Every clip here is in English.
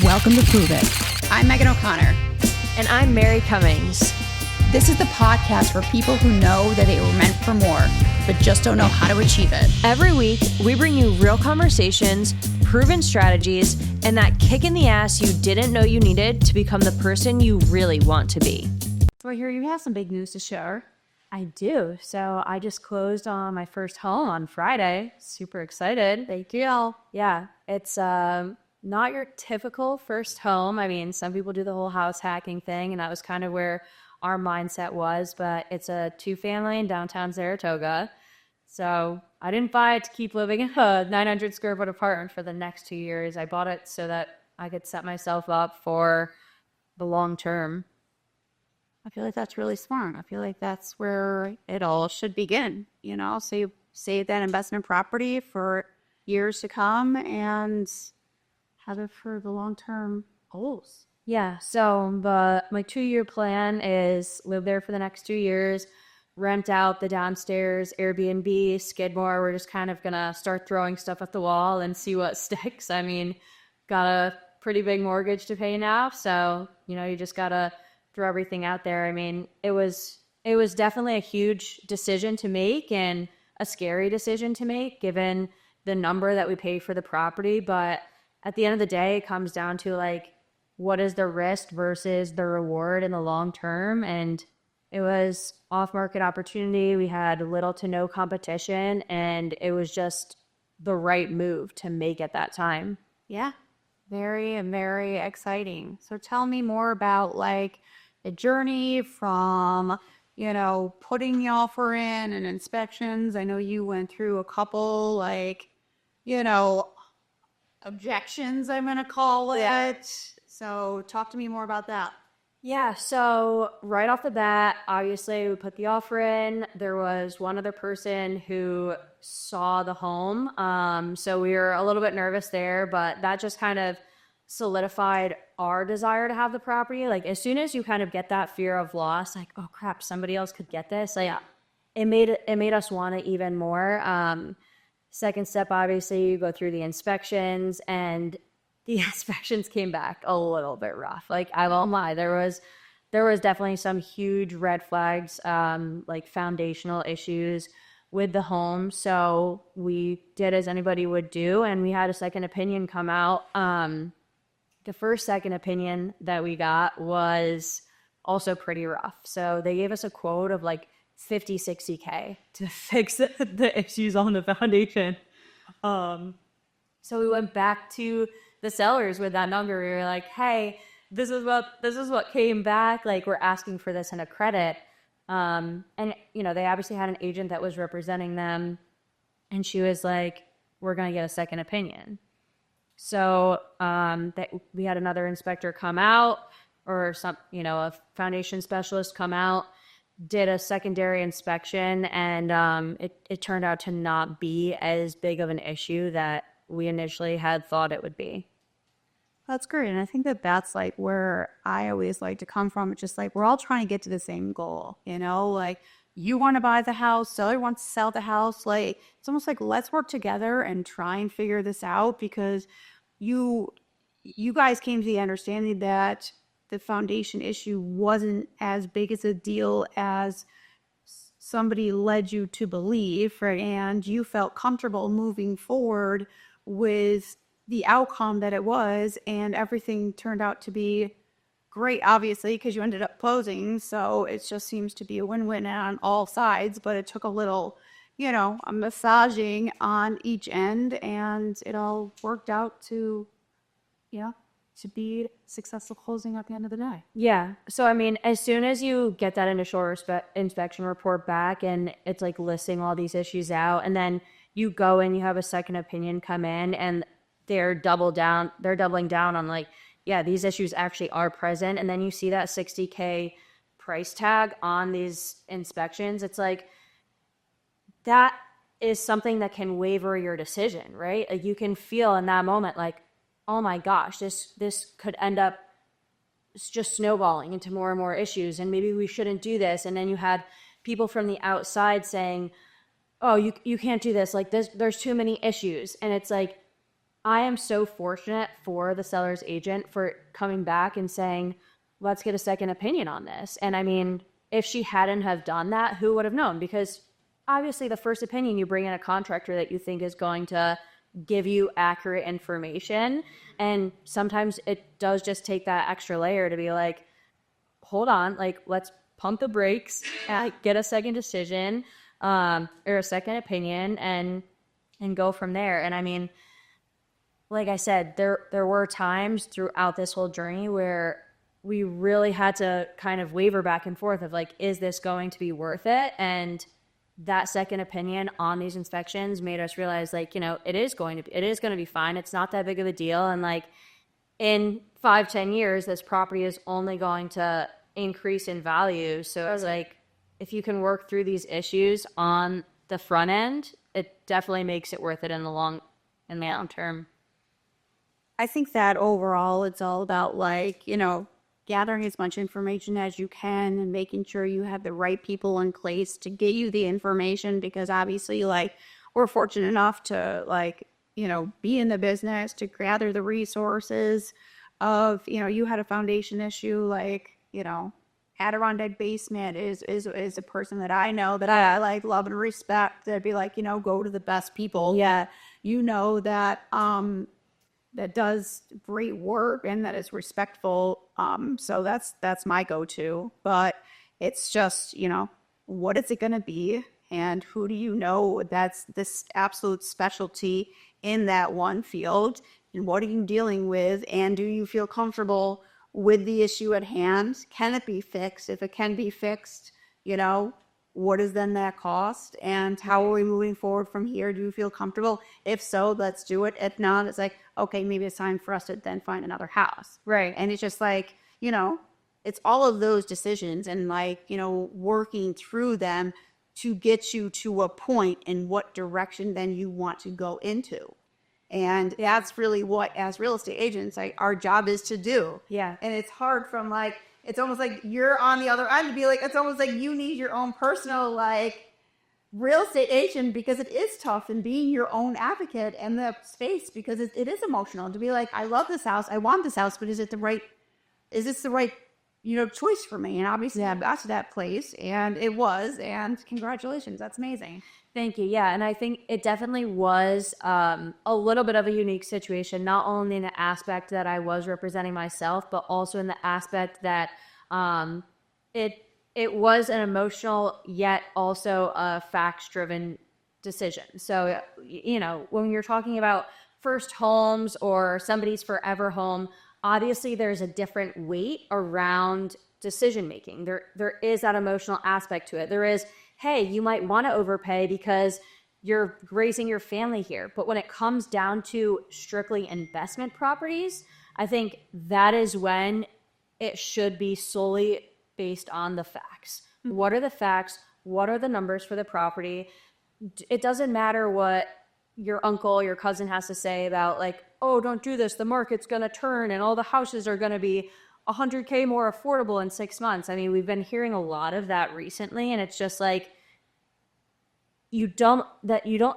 Welcome to Prove It. I'm Megan O'Connor. And I'm Mary Cummings. This is the podcast for people who know that they were meant for more, but just don't know how to achieve it. Every week, we bring you real conversations, proven strategies, and that kick in the ass you didn't know you needed to become the person you really want to be. So I hear you have some big news to share. I do. So I just closed on my first home on Friday. Super excited. Thank you. Yeah, it's not your typical first home. I mean, some people do the whole house hacking thing, and that was kind of where our mindset was, but it's a 2-family in downtown Saratoga. So I didn't buy it to keep living in a 900 square foot apartment for the next 2 years. I bought it so that I could set myself up for the long term. I feel like that's really smart. I feel like that's where it all should begin, you know? So you save that investment property for years to come and have it for the long-term goals. Yeah, so my 2-year plan is live there for the next 2 years, rent out the downstairs Airbnb, Skidmore. We're just kind of going to start throwing stuff at the wall and see what sticks. I mean, got a pretty big mortgage to pay now, so, you know, you just got to throw everything out there. I mean, it was definitely a huge decision to make and a scary decision to make given the number that we paid for the property, but at the end of the day, it comes down to like, what is the risk versus the reward in the long term? And it was off-market opportunity. We had little to no competition, and it was just the right move to make at that time. Yeah, very, very exciting. So tell me more about like the journey from, you know, putting the offer in and inspections. I know you went through a couple like, you know, objections, I'm going to call it. Yeah. So talk to me more about that. Yeah, so right off the bat, obviously we put the offer in. There was one other person who saw the home. So we were a little bit nervous there, but that just kind of solidified our desire to have the property. Like as soon as you kind of get that fear of loss, like, oh crap, somebody else could get this. Like it made us want it even more. Second step, obviously, you go through the inspections, and the inspections came back a little bit rough. Like I won't lie, there was definitely some huge red flags, like foundational issues with the home. So we did as anybody would do, and we had a second opinion come out. The first second opinion that we got was also pretty rough. So they gave us a quote of like 50, 60K to fix the issues on the foundation. So we went back to the sellers with that number. We were like, hey, this is what came back. Like we're asking for this in a credit. And you know, they obviously had an agent that was representing them, and she was like, we're going to get a second opinion. So that we had another inspector come out, or a foundation specialist come out, did a secondary inspection, and it turned out to not be as big of an issue that we initially had thought it would be. That's great. And I think that that's like where I always like to come from. It's just like we're all trying to get to the same goal, you know, like you want to buy the house, seller wants to sell the house. Like it's almost like let's work together and try and figure this out, because you guys came to the understanding that the foundation issue wasn't as big as a deal as somebody led you to believe, right? And you felt comfortable moving forward with the outcome that it was, and everything turned out to be great, obviously, because you ended up closing. So it just seems to be a win-win on all sides, but it took a little, you know, a massaging on each end, and it all worked out to, you know, to be successful closing at the end of the day. Yeah. So, I mean, as soon as you get that initial inspection report back and it's like listing all these issues out, and then you go and you have a second opinion come in and they're doubling down on like, yeah, these issues actually are present. And then you see that 60K price tag on these inspections. It's like, that is something that can waver your decision, right? Like you can feel in that moment, like, oh my gosh, this could end up just snowballing into more and more issues, and maybe we shouldn't do this. And then you had people from the outside saying, oh, you can't do this. Like there's too many issues. And it's like, I am so fortunate for the seller's agent for coming back and saying, let's get a second opinion on this. And I mean, if she hadn't have done that, who would have known? Because obviously the first opinion, you bring in a contractor that you think is going to give you accurate information. And sometimes it does just take that extra layer to be like, hold on, like let's pump the brakes, get a second decision, or a second opinion, and go from there. And I mean, like I said, there were times throughout this whole journey where we really had to kind of waver back and forth of like, is this going to be worth it? And that second opinion on these inspections made us realize, like, you know, it is going to be fine. It's not that big of a deal. And like in 5-10 years, this property is only going to increase in value. So I was like, if you can work through these issues on the front end, it definitely makes it worth it in the long term. I think that overall it's all about like, you know, gathering as much information as you can and making sure you have the right people in place to get you the information, because obviously like we're fortunate enough to like, you know, be in the business to gather the resources of, you know, you had a foundation issue, like, you know, Adirondack Basement is a person that I know that I like love and respect, that'd be like, you know, go to the best people. Yeah, you know, that that does great work and that is respectful. So that's my go-to. But it's just, you know, what is it going to be, and who do you know that's this absolute specialty in that one field, and what are you dealing with, and do you feel comfortable with the issue at hand? Can it be fixed? If it can be fixed, you know, what is then that cost, and how are we moving forward from here? Do you feel comfortable? If so, let's do it. If not, it's like, okay, maybe it's time for us to then find another house. Right. And it's just like, you know, it's all of those decisions and like, you know, working through them to get you to a point in what direction then you want to go into. And that's really what, as real estate agents, like our job is to do. Yeah. And it's hard from like, it's almost like you're on the other end to be like, it's almost like you need your own personal like real estate agent, because it is tough, and being your own advocate in the space, because it is emotional to be like, I love this house, I want this house, but is this the right, you know, choice for me? And obviously I got to that place and it was, and congratulations, that's amazing. Thank you. Yeah. And I think it definitely was a little bit of a unique situation, not only in the aspect that I was representing myself, but also in the aspect that it was an emotional yet also a facts-driven decision. So, you know, when you're talking about first homes or somebody's forever home, obviously there's a different weight around decision making. There is that emotional aspect to it. There is, hey, you might want to overpay because you're raising your family here. But when it comes down to strictly investment properties, I think that is when it should be solely based on the facts. Mm-hmm. What are the facts? What are the numbers for the property? It doesn't matter what your uncle, your cousin has to say about like, oh, don't do this, the market's going to turn and all the houses are going to be $100K more affordable in 6 months. I mean, we've been hearing a lot of that recently, and it's just like you don't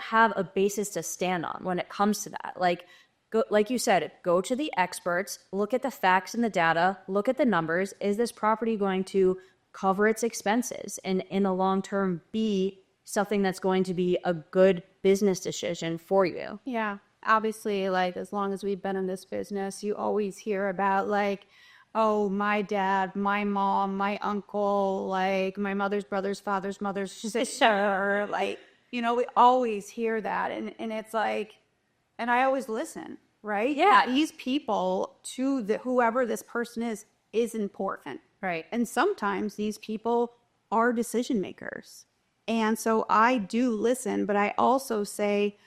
have a basis to stand on when it comes to that. Like you said, go to the experts, look at the facts and the data, look at the numbers. Is this property going to cover its expenses and in the long term be something that's going to be a good business decision for you? Yeah, obviously, like as long as we've been in this business, you always hear about like, oh, my dad, my mom, my uncle, like my mother's brother's father's mother's sister, like, you know, we always hear that. And it's like, and I always listen, right? Yeah. These people to whoever this person is important. Right. And sometimes these people are decision makers. And so I do listen, but I also say,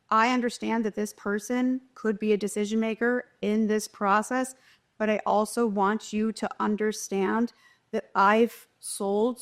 I understand that this person could be a decision maker in this process, but I also want you to understand that I've sold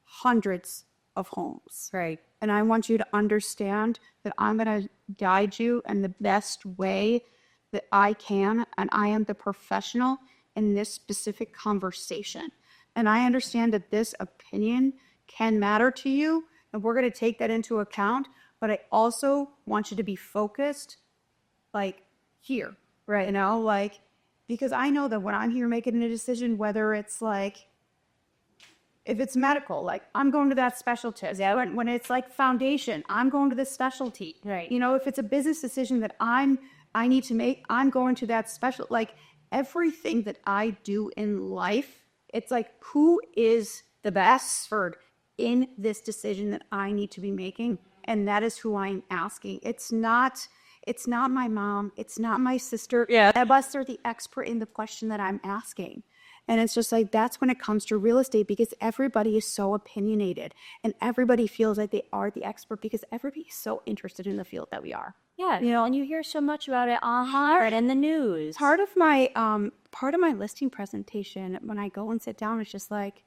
hundreds of homes. Right. And I want you to understand that I'm going to guide you in the best way that I can. And I am the professional in this specific conversation. And I understand that this opinion can matter to you, and we're going to take that into account. But I also want you to be focused like here, Right. you know, like, because I know that when I'm here making a decision, whether it's like, if it's medical, like I'm going to that specialty. Yeah. When it's like foundation, I'm going to this specialty. Right. You know, if it's a business decision that I need to make, I'm going to that special. Like everything that I do in life, it's like who is the best expert in this decision that I need to be making, and that is who I'm asking. It's not my mom. It's not my sister. Yeah. Unless they're the expert in the question that I'm asking. And it's just like, that's when it comes to real estate, because everybody is so opinionated and everybody feels like they are the expert because everybody is so interested in the field that we are. Yeah, you know, and you hear so much about it online and in the news. Part of my listing presentation, when I go and sit down, is just like,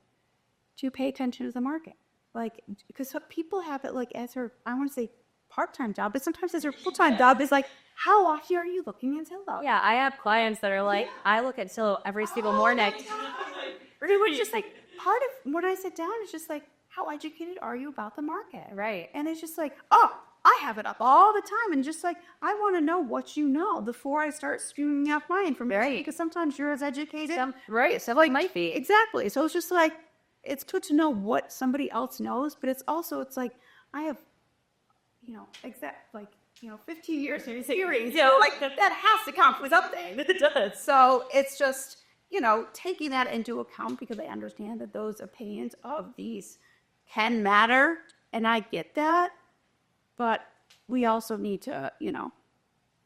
do you pay attention to the market? Like, because people have it like as their, I want to say part-time job, but sometimes as their full-time job is like, how often are you looking at Zillow? Yeah, I have clients that are like, I look at Zillow every single morning. It's just like, part of when I sit down is just like, how educated are you about the market? Right. And it's just like, oh, I have it up all the time. And just like, I want to know what you know before I start spewing out my information. Right. Because sometimes you're as educated. So like might be. Exactly. So it's just like, it's good to know what somebody else knows, but it's also, it's like, I have, 15 years of experience, like that has to count for something. It does. So it's just, taking that into account, because I understand that those opinions of these can matter, and I get that, but we also need to,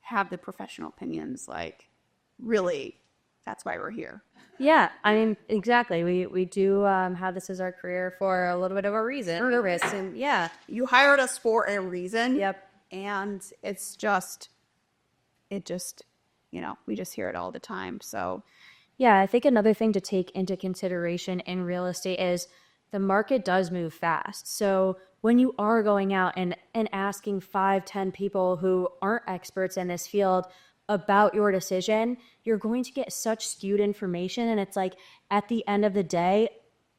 have the professional opinions, like, really, that's why we're here. Yeah, I mean, exactly. We do have this as our career for a little bit of a reason. And yeah. You hired us for a reason. Yep. And we just hear it all the time. So yeah, I think another thing to take into consideration in real estate is the market does move fast. So when you are going out and asking 5-10 people who aren't experts in this field about your decision, you're going to get such skewed information. And it's like, at the end of the day,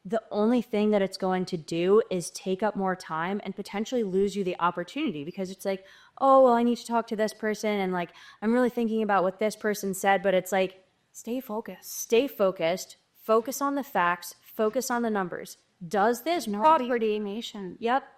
the only thing that it's going to do is take up more time and potentially lose you the opportunity, because it's like, oh, well, I need to talk to this person. And like, I'm really thinking about what this person said, but it's like, stay focused, focus on the facts, focus on the numbers. Does this property,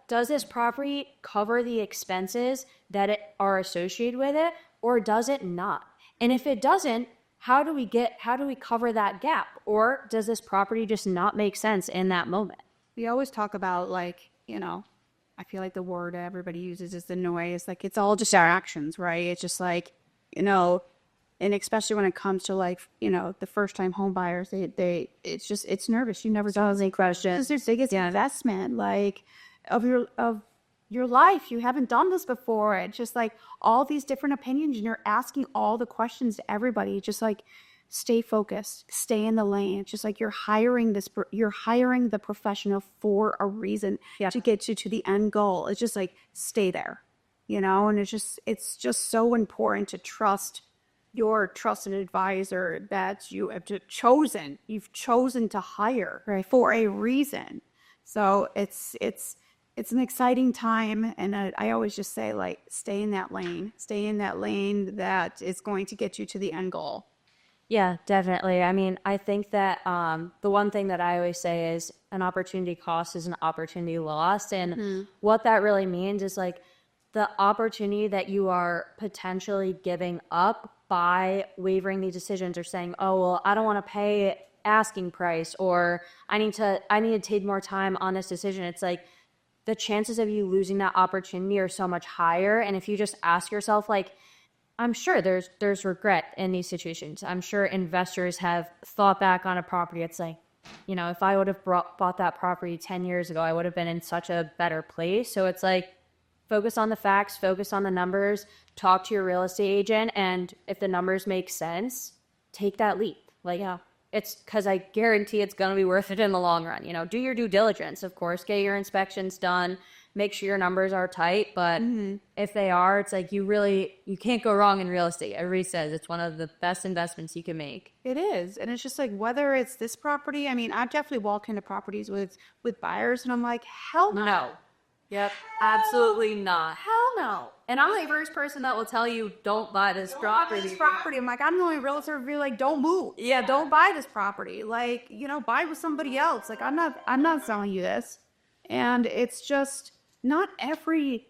does this property cover the expenses that are associated with it, or does it not? And if it doesn't, how do we cover that gap? Or does this property just not make sense in that moment? we always talk about, like, I feel like the word everybody uses is the noise. Like, it's all just our actions, right? It's just like, and especially when it comes to, like, the first time home buyers, it's nervous. You never ask any questions. It's their biggest investment, like, of your life. You haven't done this before. It's just like all these different opinions, and you're asking all the questions to everybody. Just like, stay focused, stay in the lane. It's just like you're hiring the professional for a reason to get you to the end goal. It's just like, stay there, and it's just so important to trust your trusted advisor that you've chosen to hire for a reason. So it's an exciting time, and I always just say, like, stay in that lane that is going to get you to the end goal. Yeah, definitely. I mean, I think that the one thing that I always say is an opportunity cost is an opportunity lost. And what that really means is, like, the opportunity that you are potentially giving up by wavering these decisions, or saying, oh, well, I don't want to pay asking price, or I need to take more time on this decision. It's like, the chances of you losing that opportunity are so much higher. And if you just ask yourself, like, I'm sure there's regret in these situations. I'm sure investors have thought back on a property. It's like, if I would have bought that property 10 years ago, I would have been in such a better place. So it's like, focus on the facts, focus on the numbers, talk to your real estate agent, and if the numbers make sense, take that leap. Like, it's because I guarantee it's going to be worth it in the long run. Do your due diligence, of course, get your inspections done, make sure your numbers are tight. But if they are, it's like, you can't go wrong in real estate. Everybody says it's one of the best investments you can make. It is. And it's just like, whether it's this property, I mean, I definitely walk into properties with buyers, and I'm like, hell no. Yep, absolutely not. Hell no. And I'm the first person that will tell you, don't buy this property. This property. I'm like, I'm the only realtor who be like, don't move. Yeah, don't buy this property. Like, buy it with somebody else. Like, I'm not selling you this. And it's just not every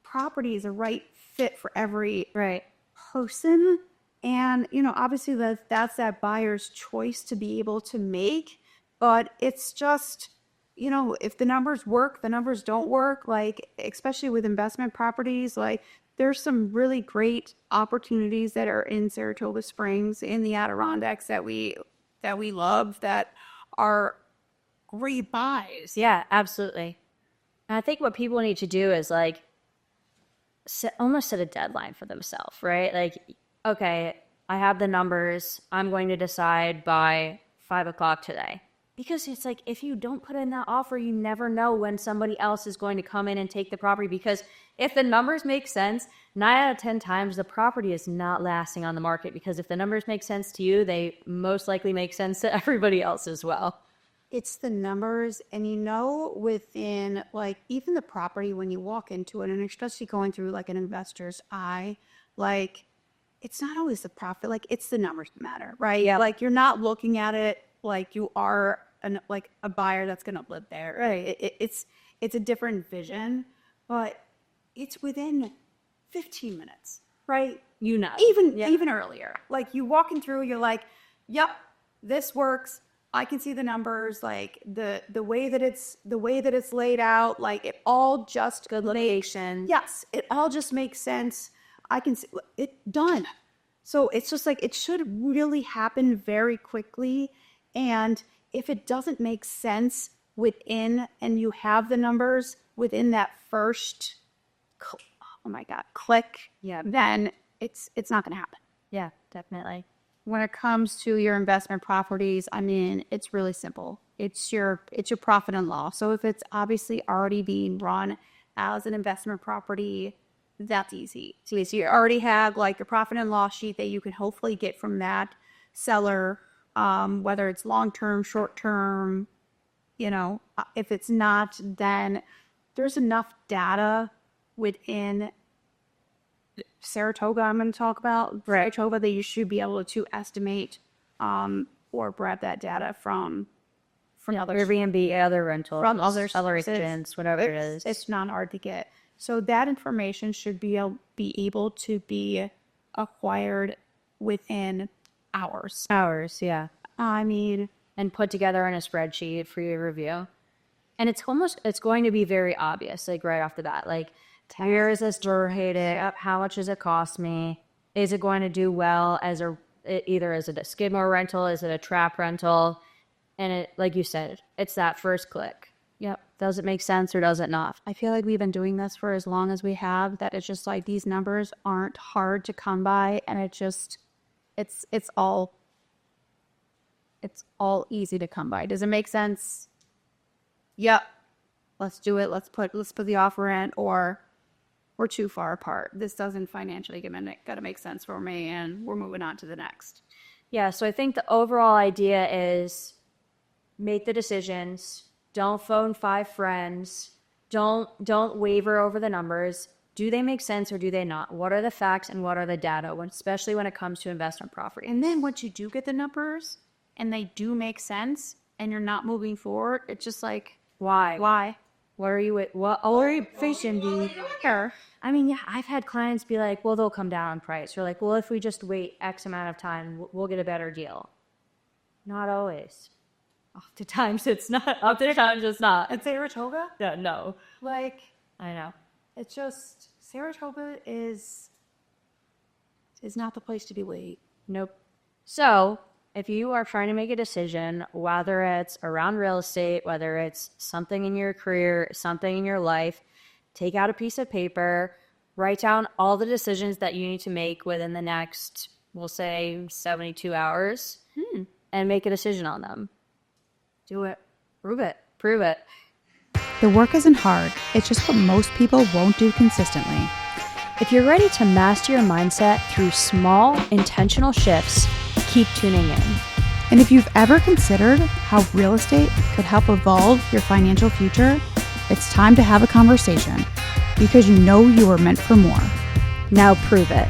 property is a right fit for every Right. person. And, obviously that's that buyer's choice to be able to make. But it's just, if the numbers work, the numbers don't work, like, especially with investment properties, like, there's some really great opportunities that are in Saratoga Springs, in the Adirondacks that we love, that are great buys. Yeah, absolutely. And I think what people need to do is like almost set a deadline for themselves, right? Like, okay, I have the numbers. I'm going to decide by 5 o'clock today. Because it's like, if you don't put in that offer, you never know when somebody else is going to come in and take the property. Because if the numbers make sense, 9 out of 10 times the property is not lasting on the market. Because if the numbers make sense to you, they most likely make sense to everybody else as well. It's the numbers, and within, like, even the property, when you walk into it, and especially going through like an investor's eye, like, it's not always the profit, like, it's the numbers that matter, right? Yeah. Like, you're not looking at it like you are a buyer that's gonna live there, right? It's a different vision, but it's within 15 minutes, right? Even earlier, like, you walking through, you're like, yep, this works. I can see the numbers, like the way that it's laid out, like, it all just Good location. Yes, it all just makes sense. I can see it done. So it's just like, it should really happen very quickly. And if it doesn't make sense within, and you have the numbers within that first, oh my God, click, Yeah. then it's not going to happen. Yeah, definitely. When it comes to your investment properties, I mean, it's really simple. It's your profit and loss. So if it's obviously already being run as an investment property, that's easy. So you already have like your profit and loss sheet that you can hopefully get from that seller, whether it's long-term, short-term. If it's not, then there's enough data within Saratoga, I'm going to talk about Saratoga, that you should be able to estimate or grab that data from other Airbnb, other rentals, from other other sources. agents, whatever it is. It's not hard to get. So that information should be able to be acquired within hours. Hours, yeah. I mean, And put together in a spreadsheet for your review. And it's going to be very obvious, like right off the bat. Like, where is this located? How much does it cost me? Is it going to do well as either is it a Skidmore rental? Is it a trap rental? And it, like you said, it's that first click. Yep. Does it make sense or does it not? I feel like we've been doing this for as long as we have, that it's just like, these numbers aren't hard to come by, and it's all easy to come by. Does it make sense? Yep. Let's do it. Let's put the offer in, or we're too far apart. This doesn't financially gotta make sense for me, and we're moving on to the next. Yeah, so I think the overall idea is make the decisions. Don't phone 5 friends. Don't waver over the numbers. Do they make sense or do they not? What are the facts and what are the data, especially when it comes to investment property? And then once you do get the numbers and they do make sense and you're not moving forward, it's just like, Why? What are you facing? Here. I mean, yeah, I've had clients be like, well, they'll come down in price. Or like, well, if we just wait X amount of time, we'll get a better deal. Not always. Oftentimes it's not. Oftentimes it's not. At Saratoga? Yeah, no. Like, I know. it's just, Saratoga is not the place to be late. Nope. So, if you are trying to make a decision, whether it's around real estate, whether it's something in your career, something in your life, take out a piece of paper, write down all the decisions that you need to make within the next, we'll say, 72 hours, and make a decision on them. Do it. Prove it. The work isn't hard. It's just what most people won't do consistently. If you're ready to master your mindset through small, intentional shifts, keep tuning in. And if you've ever considered how real estate could help evolve your financial future, It's time to have a conversation because you know you were meant for more. Now prove it.